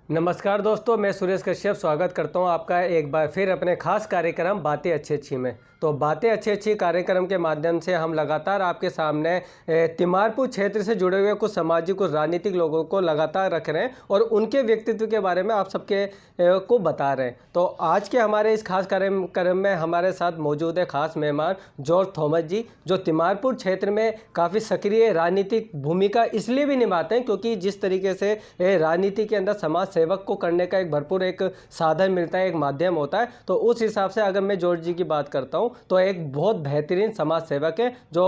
नमस्कार दोस्तों, मैं सुरेश कश्यप स्वागत करता हूं आपका एक बार फिर अपने खास कार्यक्रम बातें अच्छी अच्छी में। तो बातें अच्छी अच्छी कार्यक्रम के माध्यम से हम लगातार आपके सामने तिमारपुर क्षेत्र से जुड़े हुए कुछ सामाजिक और राजनीतिक लोगों को लगातार रख रहे हैं और उनके व्यक्तित्व के बारे में आप सबके को बता रहे हैं। तो आज के हमारे इस खास कार्यक्रम में हमारे साथ मौजूद है खास मेहमान जॉर्ज थॉमस जी, जो तिमारपुर क्षेत्र में काफ़ी सक्रिय राजनीतिक भूमिका इसलिए भी निभाते हैं क्योंकि जिस तरीके से राजनीति के अंदर समाज सेवक को करने का एक भरपूर एक साधन मिलता है, एक माध्यम होता है। तो उस हिसाब से अगर मैं जॉर्ज जी की बात करता हूं तो एक बहुत बेहतरीन समाज सेवक है जो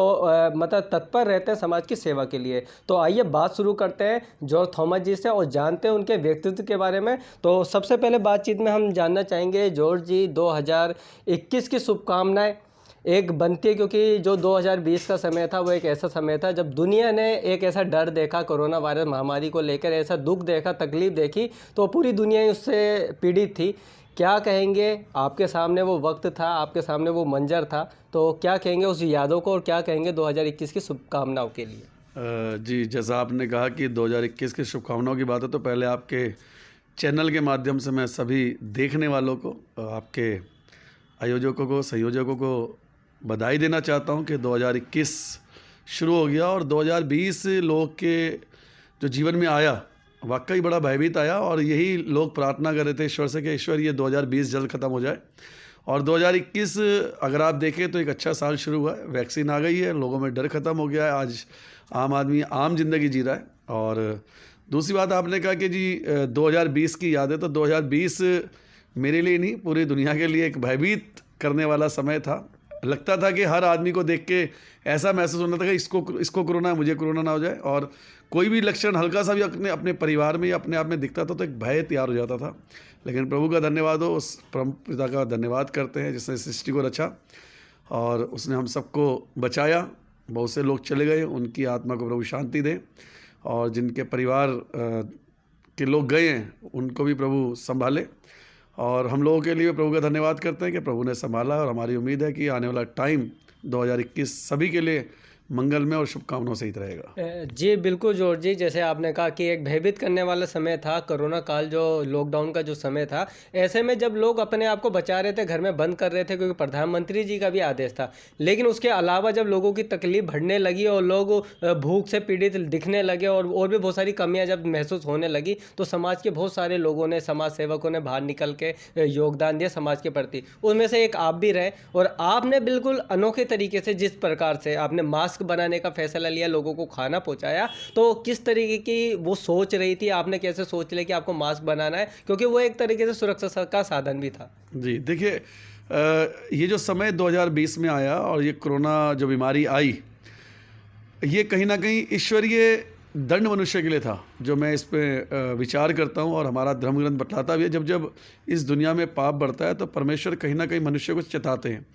मतलब तत्पर रहते हैं समाज की सेवा के लिए। तो आइए बात शुरू करते हैं जॉर्ज थॉमस जी से और जानते हैं उनके व्यक्तित्व के बारे में। तो सबसे पहले बातचीत में हम जानना चाहेंगे जॉर्ज जी 2021 की शुभकामनाएं एक बनती है क्योंकि जो 2020 का समय था वो एक ऐसा समय था जब दुनिया ने एक ऐसा डर देखा, कोरोना वायरस महामारी को लेकर ऐसा दुख देखा, तकलीफ देखी, तो पूरी दुनिया ही उससे पीड़ित थी। क्या कहेंगे, आपके सामने वो वक्त था, आपके सामने वो मंजर था, तो क्या कहेंगे उस यादों को और क्या कहेंगे 2021 की शुभकामनाओं के लिए? जी, जैसा आपने कहा कि 2021 की शुभकामनाओं की बात है तो पहले आपके चैनल के माध्यम से मैं सभी देखने वालों को, आपके आयोजकों को, संयोजकों को बधाई देना चाहता हूं कि 2021 शुरू हो गया और 2020 लोग के जो जीवन में आया वाकई बड़ा भयभीत आया और यही लोग प्रार्थना कर रहे थे ईश्वर से कि ईश्वर ये 2020 जल्द ख़त्म हो जाए। और 2021 अगर आप देखें तो एक अच्छा साल शुरू हुआ है, वैक्सीन आ गई है, लोगों में डर ख़त्म हो गया है, आज आम आदमी आम जिंदगी जी रहा है। और दूसरी बात आपने कहा कि जी 2020 की याद है, तो 2020 मेरे लिए नहीं पूरी दुनिया के लिए एक भयभीत करने वाला समय था। लगता था कि हर आदमी को देख के ऐसा महसूस होना था कि इसको कोरोना है, मुझे कोरोना ना हो जाए। और कोई भी लक्षण हल्का सा भी अपने परिवार में या अपने आप में दिखता था तो एक भय तैयार हो जाता था। लेकिन प्रभु का धन्यवाद हो, उस परम पिता का धन्यवाद करते हैं जिसने सृष्टि को रचा और उसने हम सबको बचाया। बहुत से लोग चले गए, उनकी आत्मा को प्रभु शांति दे, और जिनके परिवार के लोग गए हैं उनको भी प्रभु संभाले। और हम लोगों के लिए प्रभु का धन्यवाद करते हैं कि प्रभु ने संभाला, और हमारी उम्मीद है कि आने वाला टाइम 2021 सभी के लिए मंगलमय और शुभकामनाओं सहित रहेगा। जी बिल्कुल जॉर्ज जी, जैसे आपने कहा कि एक भयभीत करने वाला समय था कोरोना काल, जो लॉकडाउन का जो समय था, ऐसे में जब लोग अपने आप को बचा रहे थे, घर में बंद कर रहे थे क्योंकि प्रधानमंत्री जी का भी आदेश था, लेकिन उसके अलावा जब लोगों की तकलीफ बढ़ने लगी और लोग भूख से पीड़ित दिखने लगे और भी बहुत सारी कमियां जब महसूस होने लगी, तो समाज के बहुत सारे लोगों ने, समाज सेवकों ने बाहर निकल के योगदान दिया समाज के प्रति। उनमें से एक आप भी रहे और आपने बिल्कुल अनोखे तरीके से, जिस प्रकार से आपने मास्क बनाने का फैसला लिया, लोगों को खाना पहुंचाया, तो किस तरीके की वो सोच रही थी, आपने कैसे सोच लिया कि आपको मास्क बनाना है, क्योंकि वो एक तरीके से सुरक्षा का साधन भी था? जी देखिए, ये जो समय 2020 में आया और ये कोरोना जो बीमारी आई, ये कहीं ना कहीं ईश्वरीय दंड मनुष्य के लिए था, जो मैं इस पे विचार करता हूँ और हमारा धर्म ग्रंथ बतलाता भी है। जब जब इस दुनिया में पाप बढ़ता है तो परमेश्वर कहीं ना कहीं मनुष्य को चेताते हैं,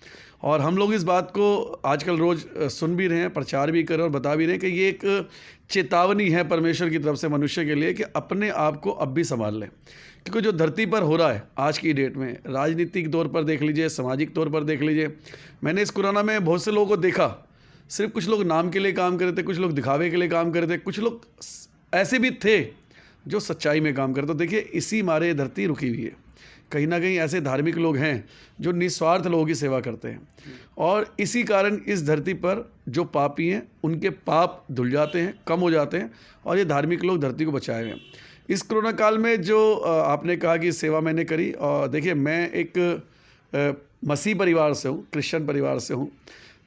और हम लोग इस बात को आजकल रोज़ सुन भी रहे हैं, प्रचार भी कर रहे हैं और बता भी रहे हैं कि ये एक चेतावनी है परमेश्वर की तरफ से मनुष्य के लिए कि अपने आप को अब भी संभाल लें। क्योंकि जो धरती पर हो रहा है आज की डेट में, राजनीतिक तौर पर देख लीजिए, सामाजिक तौर पर देख लीजिए, मैंने इस कोरोना में बहुत से लोगों को देखा, सिर्फ कुछ लोग नाम के लिए काम कर रहे थे, कुछ लोग दिखावे के लिए काम कर रहे थे, कुछ लोग ऐसे भी थे जो सच्चाई में काम करते। तो देखिए, इसी मारे धरती रुकी हुई है। कहीं ना कहीं ऐसे धार्मिक लोग हैं जो निस्वार्थ लोगों की सेवा करते हैं, और इसी कारण इस धरती पर जो पापी हैं उनके पाप धुल जाते हैं, कम हो जाते हैं, और ये धार्मिक लोग धरती को बचाए हुए हैं। इस कोरोना काल में जो आपने कहा कि सेवा मैंने करी, और देखिए मैं एक मसीह परिवार से हूँ, क्रिश्चियन परिवार से हूँ,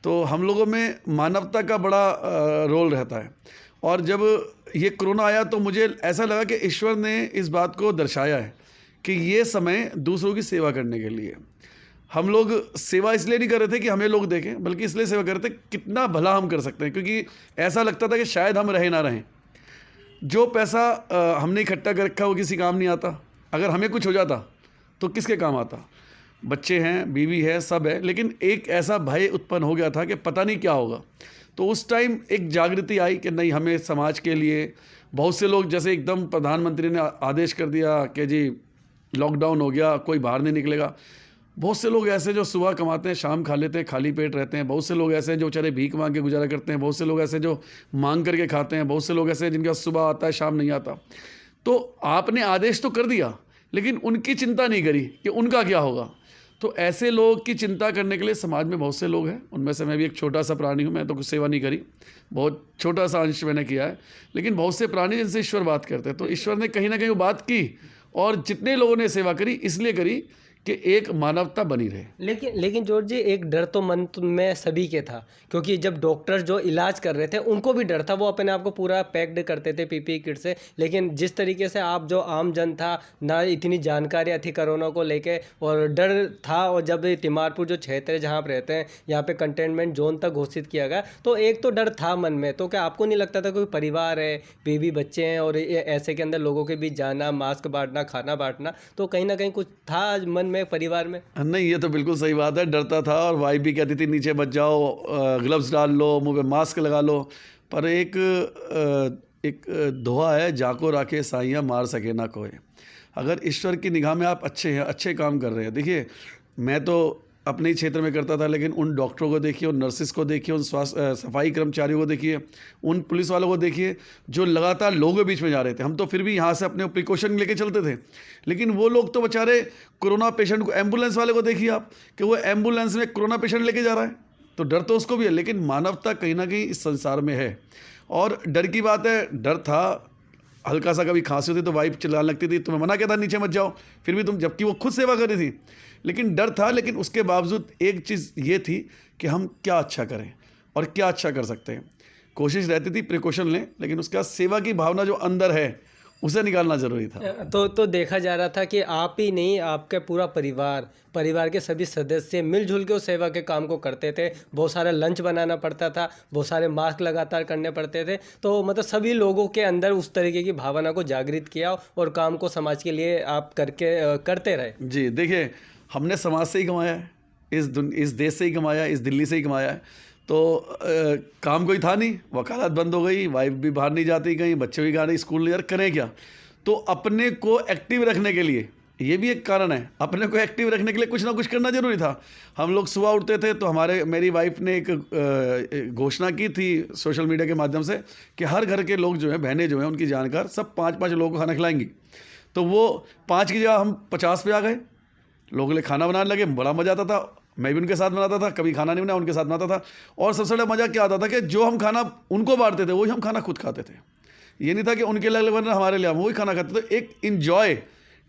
तो हम लोगों में मानवता का बड़ा रोल रहता है। और जब ये कोरोना आया तो मुझे ऐसा लगा कि ईश्वर ने इस बात को दर्शाया है कि ये समय दूसरों की सेवा करने के लिए। हम लोग सेवा इसलिए नहीं कर रहे थे कि हमें लोग देखें, बल्कि इसलिए सेवा कर रहे थे कितना भला हम कर सकते हैं, क्योंकि ऐसा लगता था कि शायद हम रहे ना रहें। जो पैसा हमने इकट्ठा कर रखा वो किसी काम नहीं आता, अगर हमें कुछ हो जाता तो किसके काम आता? बच्चे हैं, बीवी है, सब है, लेकिन एक ऐसा भय उत्पन्न हो गया था कि पता नहीं क्या होगा। तो उस टाइम एक जागृति आई कि नहीं, हमें समाज के लिए बहुत से लोग, जैसे एकदम प्रधानमंत्री ने आदेश कर दिया कि जी लॉकडाउन हो गया, कोई बाहर नहीं निकलेगा। बहुत से लोग ऐसे जो सुबह कमाते हैं, शाम खा लेते हैं, खाली पेट रहते हैं। बहुत से लोग ऐसे हैं जो बेचारे भीख मांग के गुजारा करते हैं। बहुत से लोग ऐसे जो मांग करके खाते हैं। बहुत से लोग ऐसे हैं जिनका सुबह आता है, शाम नहीं आता। तो आपने आदेश तो कर दिया, लेकिन उनकी चिंता नहीं करी कि उनका क्या होगा। तो ऐसे लोग की चिंता करने के लिए समाज में बहुत से लोग हैं, उनमें से मैं भी एक छोटा सा प्राणी हूँ। मैं तो कुछ सेवा नहीं करी, बहुत छोटा सा अंश मैंने किया है, लेकिन बहुत से प्राणी जिनसे ईश्वर बात करते हैं। तो ईश्वर ने कहीं ना कहीं वो बात की, और जितने लोगों ने सेवा करी इसलिए करी कि एक मानवता बनी रहे। लेकिन जॉर्ज जी, एक डर तो मन में सभी के था, क्योंकि जब डॉक्टर जो इलाज कर रहे थे उनको भी डर था, वो अपने आप को पूरा पैक्ड करते थे पीपीई किट से। लेकिन जिस तरीके से आप जो आम जन था, ना इतनी जानकारियाँ थी कोरोना को लेके, और डर था, और जब तिमारपुर जो क्षेत्र है जहाँ आप रहते हैं, यहाँ पे कंटेनमेंट जोन तक घोषित किया गया, तो एक तो डर था मन में। तो क्या आपको नहीं लगता था कोई परिवार है, बीवी बच्चे हैं, और ऐसे के अंदर लोगों के बीच जाना, मास्क बांटना, खाना बांटना, तो कहीं ना कहीं कुछ था मन में परिवार में? नहीं, ये तो बिल्कुल सही बात है, डरता था। और वाइफ भी कहती थी नीचे मत जाओ, ग्लव्स डाल लो, मुंह पे मास्क लगा लो। पर एक दोहा है, जाको राखे साइयाँ मार सके ना कोई। अगर ईश्वर की निगाह में आप अच्छे हैं, अच्छे काम कर रहे हैं। देखिए, मैं तो अपने ही क्षेत्र में करता था, लेकिन उन डॉक्टरों को देखिए, उन नर्सिस को देखिए, उन सफाई कर्मचारियों को देखिए, उन पुलिस वालों को देखिए, जो लगातार लोगों के बीच में जा रहे थे। हम तो फिर भी यहाँ से अपने प्रिकॉशन लेके चलते थे, लेकिन वो लोग तो बेचारे कोरोना पेशेंट को, एम्बुलेंस वाले को देखिए आप, कि वो एम्बुलेंस में कोरोना पेशेंट लेके जा रहा है, तो डर तो उसको भी है। लेकिन मानवता कहीं ना कहीं इस संसार में है। और डर की बात है, डर था, हल्का सा कभी खांसी होती तो वाइफ चिल्लाने लगती थी, तुम्हें मना किया था नीचे मत जाओ, फिर भी तुम, जबकि वो खुद सेवा कर रही थी। लेकिन डर था, लेकिन उसके बावजूद एक चीज़ ये थी कि हम क्या अच्छा करें और क्या अच्छा कर सकते हैं। कोशिश रहती थी प्रिकॉशन लें, लेकिन उसके बाद सेवा की भावना जो अंदर है उसे निकालना ज़रूरी था। तो देखा जा रहा था कि आप ही नहीं, आपके पूरा परिवार के सभी सदस्य मिलजुल के उस सेवा के काम को करते थे। बहुत सारा लंच बनाना पड़ता था, बहुत सारे मास्क लगातार करने पड़ते थे। तो मतलब सभी लोगों के अंदर उस तरीके की भावना को जागृत किया, और काम को समाज के लिए आप करते रहे। जी, देखिए, हमने समाज से ही कमाया है, इस देश से ही कमाया है, इस दिल्ली से ही कमाया है। तो काम कोई था नहीं, वकालत बंद हो गई, वाइफ भी बाहर नहीं जाती कहीं, बच्चे भी गाड़ी स्कूल नहीं, यार करें क्या। तो अपने को एक्टिव रखने के लिए, ये भी एक कारण है, अपने को एक्टिव रखने के लिए कुछ ना कुछ करना जरूरी था। हम लोग सुबह उठते थे तो मेरी वाइफ ने एक घोषणा की थी सोशल मीडिया के माध्यम से कि हर घर के लोग जो हैं, बहनें जो हैं, उनकी जानकार, सब 5-5 लोगों को खाना खिलाएंगी। तो वो 5 की जगह हम 50 पे आ गए, लोगों के लिए खाना बनाने लगे। बड़ा मज़ा आता था, मैं भी उनके साथ बनाता था, कभी खाना नहीं बनाया उनके साथ बनाता था। और सबसे बड़ा मज़ा क्या आता था कि जो हम खाना उनको बांटते थे वही हम खाना खुद खाते थे। ये नहीं था कि उनके लिए बना हमारे लिए, हम वही खाना खाते थे। एक इन्जॉय,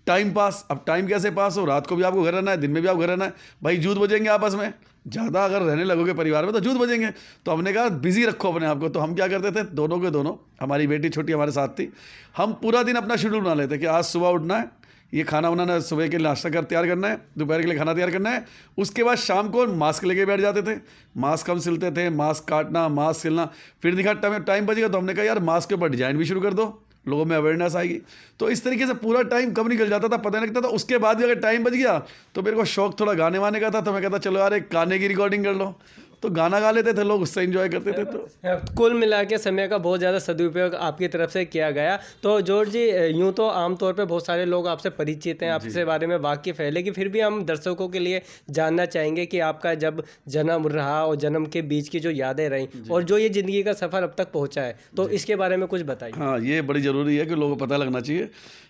टाइम पास। अब टाइम कैसे पास हो, रात को भी आपको घर रहना है, दिन में भी आप घर रहना है, भाई जूत बजेंगे आपस में, ज़्यादा अगर रहने लगोगे परिवार में तो जूत बजेंगे। तो हमने कहा बिजी रखो अपने आप को। तो हम क्या करते थे, दोनों के दोनों, हमारी बेटी छोटी हमारे साथ थी, हम पूरा दिन अपना शेड्यूल बना लेते कि आज सुबह उठना है, ये खाना बनाना है, सुबह के लिए नाश्ता तैयार करना है, दोपहर के लिए खाना तैयार करना है। उसके बाद शाम को मास्क लेके बैठ जाते थे, मास्क हम सिलते थे, मास्क काटना, मास्क सिलना। फिर दिखा टाइम बचेगा तो हमने कहा यार मास्क के ऊपर डिजाइन भी शुरू कर दो, लोगों में अवेयरनेस आएगी। तो इस तरीके से पूरा टाइम कब निकल जाता था पता नहीं लगता था। उसके बाद भी अगर टाइम बच गया तो मेरे को शौक थोड़ा गाने वाने का था, तो मैं कहता चलो यार एक गाने की रिकॉर्डिंग कर लो, तो गाना गा लेते थे लोग, उससे एंजॉय करते थे। तो कुल मिला के समय का बहुत ज़्यादा सदुपयोग आपकी तरफ से किया गया। तो जॉर्ज जी, यूँ तो आमतौर पे बहुत सारे लोग आपसे परिचित हैं, आपसे बारे में वाकिफ़ है, लेकिन फिर भी हम दर्शकों के लिए जानना चाहेंगे कि आपका जब जन्म रहा और जन्म के बीच की जो यादें रहीं और जो ये ज़िंदगी का सफ़र अब तक पहुँचा है, तो इसके बारे में कुछ बताइए। हाँ, ये बड़ी ज़रूरी है कि लोगों को पता लगना चाहिए।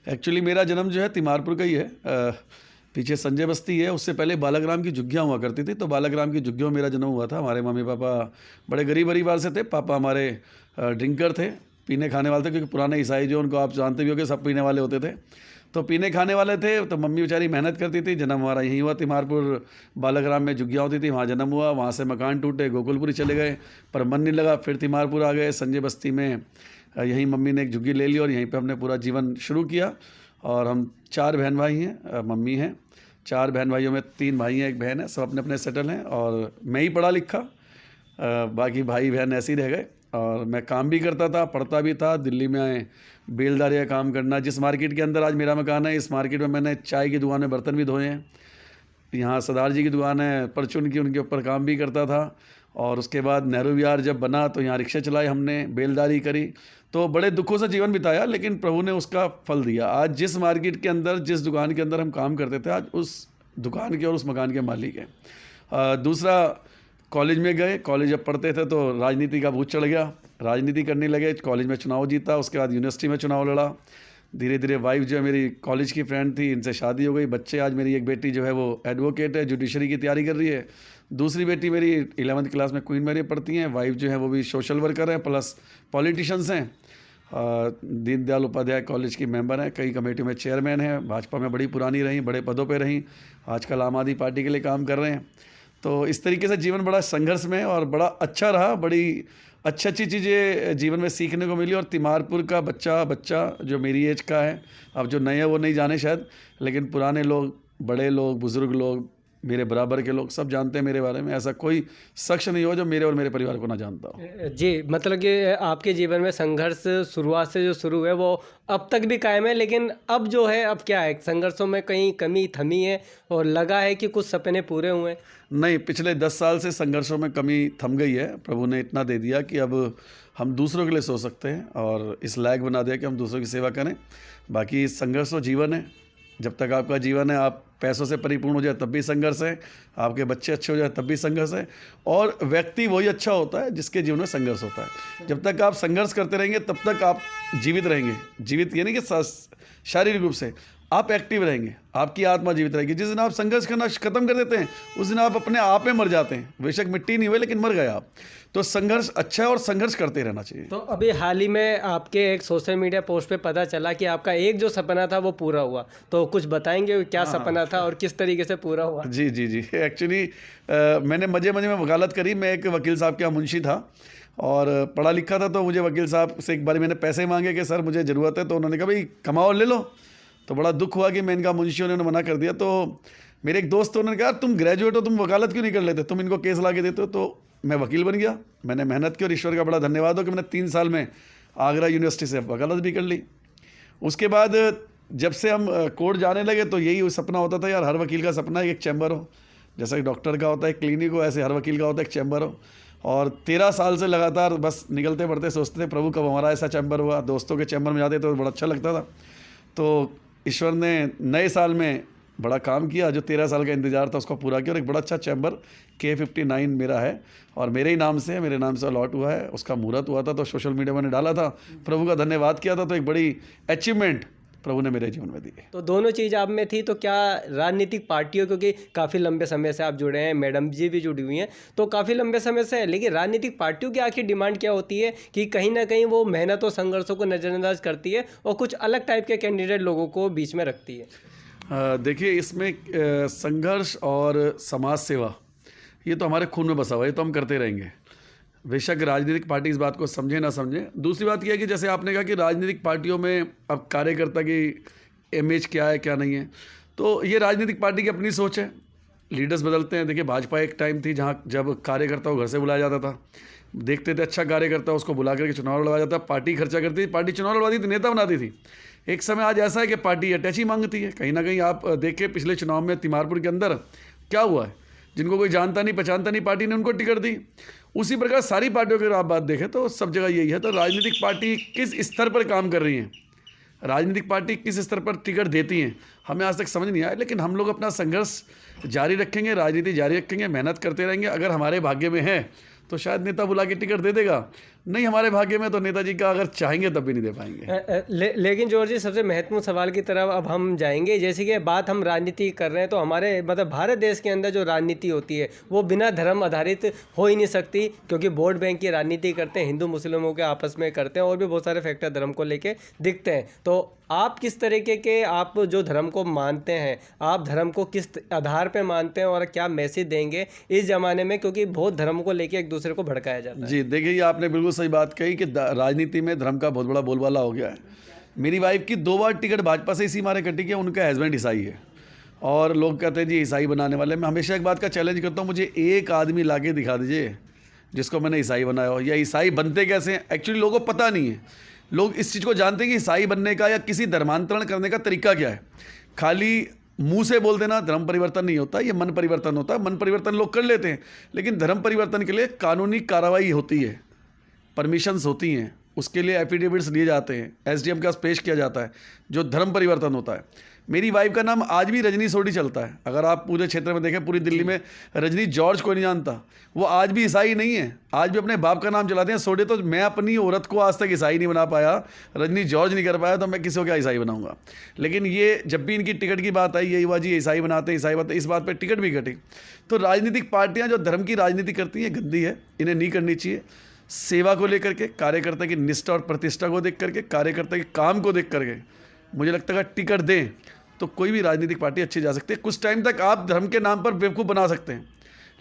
एक्चुअली मेरा जन्म जो है तिमारपुर का ही है, पीछे संजय बस्ती है, उससे पहले बालाग्राम की झुग्गियाँ हुआ करती थी। तो बालाग्राम की झुग्गियों में मेरा जन्म हुआ था। हमारे मम्मी पापा बड़े गरीब परिवार से थे। पापा हमारे ड्रिंकर थे, पीने खाने वाले थे, क्योंकि पुराने ईसाई जो उनको आप जानते भी हो कि सब पीने वाले होते थे। तो पीने खाने वाले थे, तो मम्मी बेचारी मेहनत करती थी। जन्म हमारा यहीं हुआ, तिमारपुर बालाग्राम में झुग्गियाँ होती थी, वहाँ जन्म हुआ। वहाँ से मकान टूटे, गोकुलपुरी चले गए, पर मन नहीं लगा, फिर तिमारपुर आ गए। संजय बस्ती में यहीं मम्मी ने एक झुग्गी ले ली और यहीं पर हमने पूरा जीवन शुरू किया। और हम 4 बहन भाई हैं, मम्मी हैं। 4 बहन भाइयों में 3 भाई हैं, 1 बहन है, सब अपने अपने सेटल हैं। और मैं ही पढ़ा लिखा, बाकी भाई बहन ऐसे ही रह गए। और मैं काम भी करता था, पढ़ता भी था। दिल्ली में बेलदारी का काम करना, जिस मार्केट के अंदर आज मेरा मकान है, इस मार्केट में मैंने चाय की दुकान में बर्तन भी धोए हैं। यहाँ सरदार जी की दुकान है परचून की, उनके ऊपर काम भी करता था। और उसके बाद नेहरू विहार जब बना तो यहाँ रिक्शा चलाए हमने, बेलदारी करी। तो बड़े दुखों से जीवन बिताया, लेकिन प्रभु ने उसका फल दिया। आज जिस मार्केट के अंदर, जिस दुकान के अंदर हम काम करते थे, आज उस दुकान के और उस मकान के मालिक हैं। दूसरा, कॉलेज में गए। कॉलेज जब पढ़ते थे तो राजनीति का भूत चढ़ गया, राजनीति करने लगे। कॉलेज में चुनाव जीता, उसके बाद यूनिवर्सिटी में चुनाव लड़ा। धीरे धीरे वाइफ जो है मेरी कॉलेज की फ्रेंड थी, इनसे शादी हो गई, बच्चे। आज मेरी एक बेटी जो है वो एडवोकेट है, जुडिशरी की तैयारी कर रही है। दूसरी बेटी मेरी 11वीं क्लास में क्वीन मैरी पढ़ती हैं। वाइफ जो है वो भी सोशल वर्कर है प्लस पॉलिटिशियंस हैं। दीनदयाल उपाध्याय कॉलेज की मेंबर हैं, कई कमेटियों में चेयरमैन हैं, भाजपा में बड़ी पुरानी रहीं, बड़े पदों पे रहीं, आजकल आम आदमी पार्टी के लिए काम कर रहे हैं। तो इस तरीके से जीवन बड़ा संघर्ष में और बड़ा अच्छा रहा। बड़ी अच्छी अच्छी चीज़ें जीवन में सीखने को मिली। और तिमारपुर का बच्चा जो मेरी एज का है, अब जो नए हैं वो नहीं जाने शायद, लेकिन पुराने लोग, बड़े लोग, बुज़ुर्ग लोग, मेरे बराबर के लोग सब जानते हैं मेरे बारे में। ऐसा कोई शख्स नहीं हो जो मेरे और मेरे परिवार को ना जानता हो। जी, मतलब कि आपके जीवन में संघर्ष शुरुआत से जो शुरू है वो अब तक भी कायम है, लेकिन अब जो है अब क्या है, संघर्षों में कहीं कमी थमी है और लगा है कि कुछ सपने पूरे हुए हैं? नहीं, पिछले 10 साल से संघर्षों में कमी थम गई है। प्रभु ने इतना दे दिया कि अब हम दूसरों के लिए सोच सकते हैं और इस लायक बना दिया कि हम दूसरों की सेवा करें। बाकी संघर्ष तो जीवन है। जब तक आपका जीवन है, आप पैसों से परिपूर्ण हो जाए तब भी संघर्ष है, आपके बच्चे अच्छे हो जाए तब भी संघर्ष है। और व्यक्ति वही अच्छा होता है जिसके जीवन में संघर्ष होता है। जब तक आप संघर्ष करते रहेंगे तब तक आप जीवित रहेंगे। जीवित यानी कि शारीरिक रूप से आप एक्टिव रहेंगे, आपकी आत्मा जीवित रहेगी। जिस दिन आप संघर्ष करना खत्म कर देते हैं उस दिन आप अपने आप में मर जाते हैं। बेशक मिट्टी नहीं हुए लेकिन मर गए आप। तो संघर्ष अच्छा है और संघर्ष करते रहना चाहिए। तो अभी हाल ही में आपके एक सोशल मीडिया पोस्ट पे पता चला कि आपका एक जो सपना था वो पूरा हुआ, तो कुछ बताएंगे क्या सपना था और किस तरीके से पूरा हुआ? जी जी जी, एक्चुअली मैंने मज़े में वकालत करी। मैं एक वकील साहब के यहाँ मुंशी था और पढ़ा लिखा था। तो मुझे वकील साहब से एक बार मैंने पैसे मांगे कि सर मुझे ज़रूरत है। तो उन्होंने कहा भाई कमाओ ले लो। तो बड़ा दुख हुआ कि मैं इनका मुंशी, उन्होंने मना कर दिया। तो मेरे एक दोस्त, उन्होंने कहा तुम ग्रेजुएट हो, तुम वकालत क्यों नहीं कर लेते, तुम इनको केस ला के देते हो। तो मैं वकील बन गया। मैंने मेहनत की और ईश्वर का बड़ा धन्यवाद हो कि मैंने 3 साल में आगरा यूनिवर्सिटी से वकालत भी कर ली। उसके बाद जब से हम कोर्ट जाने लगे तो यही सपना होता था यार, हर वकील का सपना है एक चैम्बर हो। जैसा कि डॉक्टर का होता है क्लिनिक हो, ऐसे हर वकील का होता है एक चैम्बर हो। और 13 साल से लगातार बस निकलते पड़ते सोचते थे प्रभु कब हमारा ऐसा चैम्बर हुआ। दोस्तों के चैम्बर में जाते तो बड़ा अच्छा लगता था। तो ईश्वर ने नए साल में बड़ा काम किया, जो 13 साल का इंतजार था उसको पूरा किया और एक बड़ा अच्छा चैम्बर K59 मेरा है और मेरे ही नाम से है, मेरे नाम से अलॉट हुआ है। उसका मुहूर्त हुआ था तो सोशल मीडिया मैंने डाला था, प्रभु का धन्यवाद किया था। तो एक बड़ी अचीवमेंट प्रभु ने मेरे जीवन में दी है। तो दोनों चीज़ आप में थी, तो क्या राजनीतिक पार्टियों, क्योंकि काफ़ी लंबे समय से आप जुड़े हैं, मैडम जी भी जुड़ी हुई हैं, तो काफ़ी लंबे समय से है, लेकिन राजनीतिक पार्टियों की आखिर डिमांड क्या होती है कि कहीं ना कहीं वो मेहनत और संघर्षों को नज़रअंदाज करती है और कुछ अलग टाइप के कैंडिडेट लोगों को बीच में रखती है? देखिए, इसमें संघर्ष और समाज सेवा ये तो हमारे खून में बसा हुआ है, ये तो हम करते रहेंगे। बेशक राजनीतिक पार्टी इस बात को समझे ना समझे। दूसरी बात यह है कि जैसे आपने कहा कि राजनीतिक पार्टियों में अब कार्यकर्ता की इमेज क्या है क्या नहीं है, तो ये राजनीतिक पार्टी की अपनी सोच है। लीडर्स बदलते हैं। देखिए, भाजपा एक टाइम थी जहाँ जब कार्यकर्ता को घर से बुलाया जाता था, देखते थे अच्छा कार्यकर्ता उसको बुला करके चुनाव लड़वाया जाता, पार्टी खर्चा करती थी, पार्टी चुनाव लड़वाती थी, नेता बनाती थी। एक समय आज ऐसा है कि पार्टी अटैची मांगती है। कहीं ना कहीं आप देखें पिछले चुनाव में तिमारपुर के अंदर क्या हुआ है, जिनको कोई जानता नहीं पहचानता नहीं पार्टी ने उनको टिकट दी। उसी प्रकार सारी पार्टियों की अगर आप बात देखें तो सब जगह यही है। तो राजनीतिक पार्टी किस स्तर पर काम कर रही हैं, राजनीतिक पार्टी किस स्तर पर टिकट देती हैं, हमें आज तक समझ नहीं आया। लेकिन हम लोग अपना संघर्ष जारी रखेंगे, राजनीति जारी रखेंगे, मेहनत करते रहेंगे। अगर हमारे भाग्य में है तो शायद नेता बुला के टिकट दे देगा, नहीं हमारे भाग्य में तो नेताजी का अगर चाहेंगे तब भी नहीं दे पाएंगे। लेकिन जॉर्ज जी, सबसे महत्वपूर्ण सवाल की तरफ अब हम जाएंगे। जैसे कि बात हम राजनीति कर रहे हैं, तो हमारे मतलब भारत देश के अंदर जो राजनीति होती है वो बिना धर्म आधारित हो ही नहीं सकती, क्योंकि वोट बैंक की राजनीति करते हैं, हिंदू मुस्लिमों के आपस में करते हैं और भी बहुत सारे फैक्टर धर्म को लेके दिखते हैं। तो आप किस तरीके के, आप जो धर्म को मानते हैं, आप धर्म को किस आधार पे मानते हैं और क्या मैसेज देंगे इस ज़माने में, क्योंकि बहुत धर्म को लेके एक दूसरे को भड़काया जाता है? जी देखिए, ये आपने बिल्कुल सही बात कही कि राजनीति में धर्म का बहुत बड़ा बोलबाला हो गया है। मेरी वाइफ की 2 बार टिकट भाजपा से इसी मारे कटी कि उनका हस्बैंड ईसाई है और लोग कहते हैं जी ईसाई बनाने वाले। मैं हमेशा एक बात का चैलेंज करता हूँ, मुझे एक आदमी ला के दिखा दीजिए जिसको मैंने ईसाई बनाया हो, या ईसाई बनते कैसे हैं। एक्चुअली लोगों को पता नहीं है, लोग इस चीज़ को जानते हैं कि ईसाई बनने का या किसी धर्मांतरण करने का तरीका क्या है। खाली मुंह से बोल देना धर्म परिवर्तन नहीं होता, ये मन परिवर्तन होता है। मन परिवर्तन लोग कर लेते हैं, लेकिन धर्म परिवर्तन के लिए कानूनी कार्रवाई होती है, परमिशंस होती हैं, उसके लिए एफिडेविट्स लिए जाते हैं, एसडीएम के पास पेश किया जाता है, जो धर्म परिवर्तन होता है। मेरी वाइफ का नाम आज भी रजनी सोडी चलता है। अगर आप पूरे क्षेत्र में देखें, पूरी दिल्ली में रजनी जॉर्ज कोई नहीं जानता। वो आज भी ईसाई नहीं है, आज भी अपने बाप का नाम चलाते हैं सोडे। तो मैं अपनी औरत को आज तक ईसाई नहीं बना पाया, रजनी जॉर्ज नहीं कर पाया, तो मैं किसी को क्या ईसाई बनाऊंगा। लेकिन ये जब भी इनकी टिकट की बात आई, यही हुआ जी ईसाई बनाते हैं, ईसाई बनाते हैं, इस बात पर टिकट भी घटी। तो राजनीतिक पार्टियाँ जो धर्म की राजनीति करती हैं गंदी है, इन्हें नहीं करनी चाहिए। सेवा को लेकर के, कार्यकर्ता की निष्ठा और प्रतिष्ठा को देख करके, कार्यकर्ता के काम को देख करके मुझे लगता है टिकट दें तो कोई भी राजनीतिक पार्टी अच्छी जा सकती है। कुछ टाइम तक आप धर्म के नाम पर बेवकूफ़ बना सकते हैं,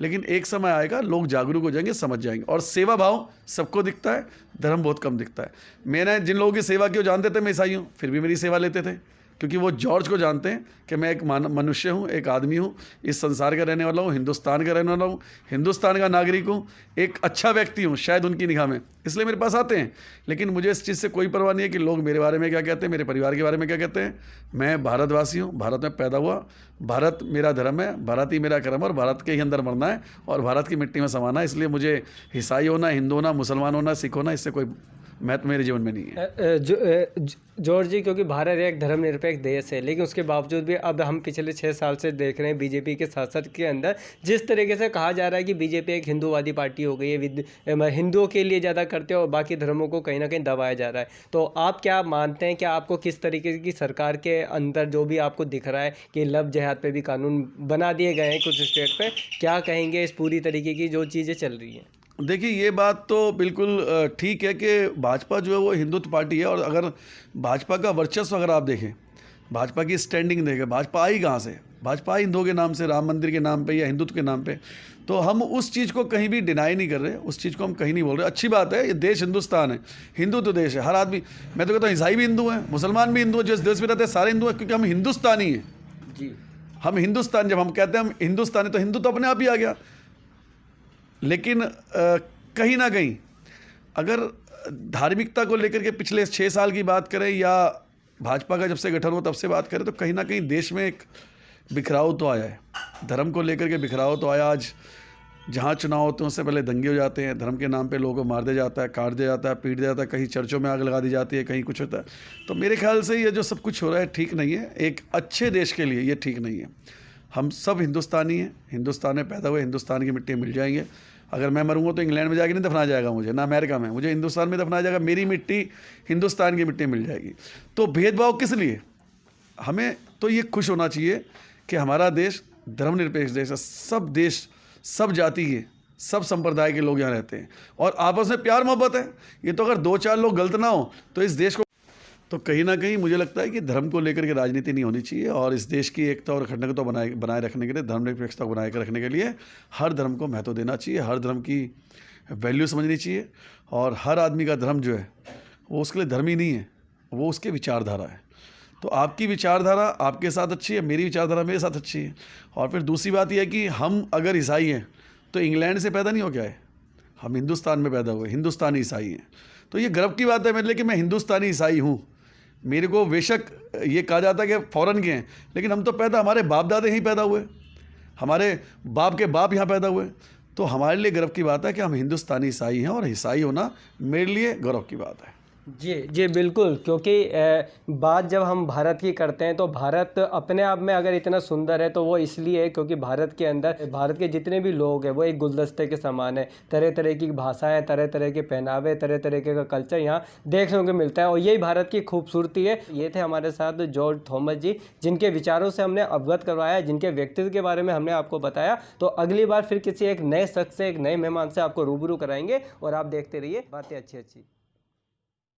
लेकिन एक समय आएगा लोग जागरूक हो जाएंगे, समझ जाएंगे। और सेवा भाव सबको दिखता है, धर्म बहुत कम दिखता है। मैंने जिन लोगों की सेवा की वो जानते थे मैं ईसाई हूँ, फिर भी मेरी सेवा लेते थे, क्योंकि वो जॉर्ज को जानते हैं कि मैं एक मनुष्य हूँ, एक आदमी हूँ, इस संसार का रहने वाला हूँ, हिंदुस्तान का रहने वाला हूँ, हिंदुस्तान का नागरिक हूँ, एक अच्छा व्यक्ति हूँ शायद उनकी निगाह में, इसलिए मेरे पास आते हैं। लेकिन मुझे इस चीज़ से कोई परवाह नहीं है कि लोग मेरे बारे में क्या कहते हैं, मेरे परिवार के बारे में क्या कहते हैं। मैं भारतवासी हूँ, भारत में पैदा हुआ, भारत मेरा धर्म है, भारत ही मेरा कर्म है, और भारत के ही अंदर मरना है और भारत की मिट्टी में समाना है। इसलिए मुझे ईसाई होना, हिंदू होना, मुसलमान होना, सिख होना, इससे कोई महत्व मेरे जीवन में नहीं है। जॉर्ज जी, क्योंकि भारत एक धर्मनिरपेक्ष देश है, लेकिन उसके बावजूद भी अब हम पिछले 6 साल से देख रहे हैं बीजेपी के शासन के अंदर जिस तरीके से कहा जा रहा है कि बीजेपी एक हिंदूवादी पार्टी हो गई है, हिंदुओं के लिए ज़्यादा करते हैं और बाकी धर्मों को कहीं ना कहीं दबाया जा रहा है। तो आप क्या मानते हैं कि आपको किस तरीके की सरकार के अंदर जो भी आपको दिख रहा है कि लव जिहाद पे भी कानून बना दिए गए हैं कुछ स्टेट पे, क्या कहेंगे इस पूरी तरीके की जो चीज़ें चल रही हैं? देखिए, ये बात तो बिल्कुल ठीक है कि भाजपा जो है वो हिंदुत्व पार्टी है। और अगर भाजपा का वर्चस्व अगर आप देखें, भाजपा की स्टैंडिंग देखें, भाजपा आई कहाँ से? भाजपा आई हिंदुओं के नाम से, राम मंदिर के नाम पे या हिंदुत्व के नाम पे। तो हम उस चीज़ को कहीं भी डिनाई नहीं कर रहे, उस चीज़ को हम कहीं नहीं बोल रहे। अच्छी बात है, ये देश हिंदुस्तान है, हिंदुत्व देश है। हर आदमी, मैं तो कहता हूँ ईसाई भी हिंदू हैं, मुसलमान भी हिंदू हैं, जिस देश में रहते हैं सारे हिंदू हैं, क्योंकि हम हिंदुस्तानी हैं जी। हम हिंदुस्तान, जब हम कहते हैं हम हिंदुस्तानी, तो हिंदू तो अपने आप ही आ गया। लेकिन कहीं ना कहीं अगर धार्मिकता को लेकर के पिछले 6 साल की बात करें या भाजपा का जब से गठन हुआ तब से बात करें, तो कहीं ना कहीं देश में एक बिखराव तो आया है, धर्म को लेकर के बिखराव तो आया। आज जहाँ चुनाव होते हैं उससे पहले दंगे हो जाते हैं, धर्म के नाम पे लोगों को मार दिया जाता है, काट दिया जाता है, पीट दिया जाता है, कहीं चर्चों में आग लगा दी जाती है, कहीं कुछ होता है। तो मेरे ख्याल से ये जो सब कुछ हो रहा है ठीक नहीं है, एक अच्छे देश के लिए ये ठीक नहीं है। हम सब हिंदुस्तानी हैं, हिंदुस्तान में पैदा हुए, हिंदुस्तान की मिट्टी मिल जाएंगे। अगर मैं मरूंगा तो इंग्लैंड में जाके नहीं दफनाया जाएगा मुझे, ना अमेरिका में, मुझे हिंदुस्तान में दफनाया जाएगा। मेरी मिट्टी हिंदुस्तान की मिट्टी मिल जाएगी। तो भेदभाव किस लिए? हमें तो ये खुश होना चाहिए कि हमारा देश धर्मनिरपेक्ष देश है, सब देश, सब जाति के, सब संप्रदाय के लोग यहाँ रहते हैं और आपस में प्यार मोहब्बत है। ये तो अगर 2-4 लोग गलत ना हो तो इस देश को, तो कहीं ना कहीं मुझे लगता है कि धर्म को लेकर के राजनीति नहीं होनी चाहिए। और इस देश की एकता और अखंडता को बनाए रखने के लिए, धर्मनिरपेक्षता को बनाए रखने के लिए हर धर्म को महत्व देना चाहिए, हर धर्म की वैल्यू समझनी चाहिए। और हर आदमी का धर्म जो है वो उसके लिए धर्म ही नहीं है, वो उसके विचारधारा है। तो आपकी विचारधारा आपके साथ अच्छी है, मेरी विचारधारा मेरे साथ अच्छी है। और फिर दूसरी बात यह है कि हम अगर ईसाई हैं तो इंग्लैंड से पैदा नहीं हो गया है, हम हिंदुस्तान में पैदा हुए, हिंदुस्तानी ईसाई हैं। तो ये गर्व की बात है मेरे लिए कि मैं हिंदुस्तानी ईसाई हूँ। मेरे को बेशक ये कहा जाता है कि फ़ॉरेन के हैं, लेकिन हम तो पैदा, हमारे बाप दादे यहीं पैदा हुए, हमारे बाप के बाप यहाँ पैदा हुए। तो हमारे लिए गर्व की बात है कि हम हिंदुस्तानी ईसाई हैं और ईसाई होना मेरे लिए गौरव की बात है। जी जी बिल्कुल, क्योंकि बात जब हम भारत की करते हैं तो भारत अपने आप में अगर इतना सुंदर है तो वो इसलिए है क्योंकि भारत के अंदर भारत के जितने भी लोग हैं वो एक गुलदस्ते के समान है। तरह तरह की भाषाएं, तरह तरह के पहनावे, तरह तरह का कल्चर यहाँ देखने को मिलता है और यही भारत की खूबसूरती है। ये थे हमारे साथ जॉर्ज थॉमस जी, जिनके विचारों से हमने अवगत करवाया, जिनके व्यक्तित्व के बारे में हमने आपको बताया। तो अगली बार फिर किसी एक नए शख्स से, एक नए मेहमान से आपको रूबरू कराएंगे और आप देखते रहिए बातें अच्छी अच्छी।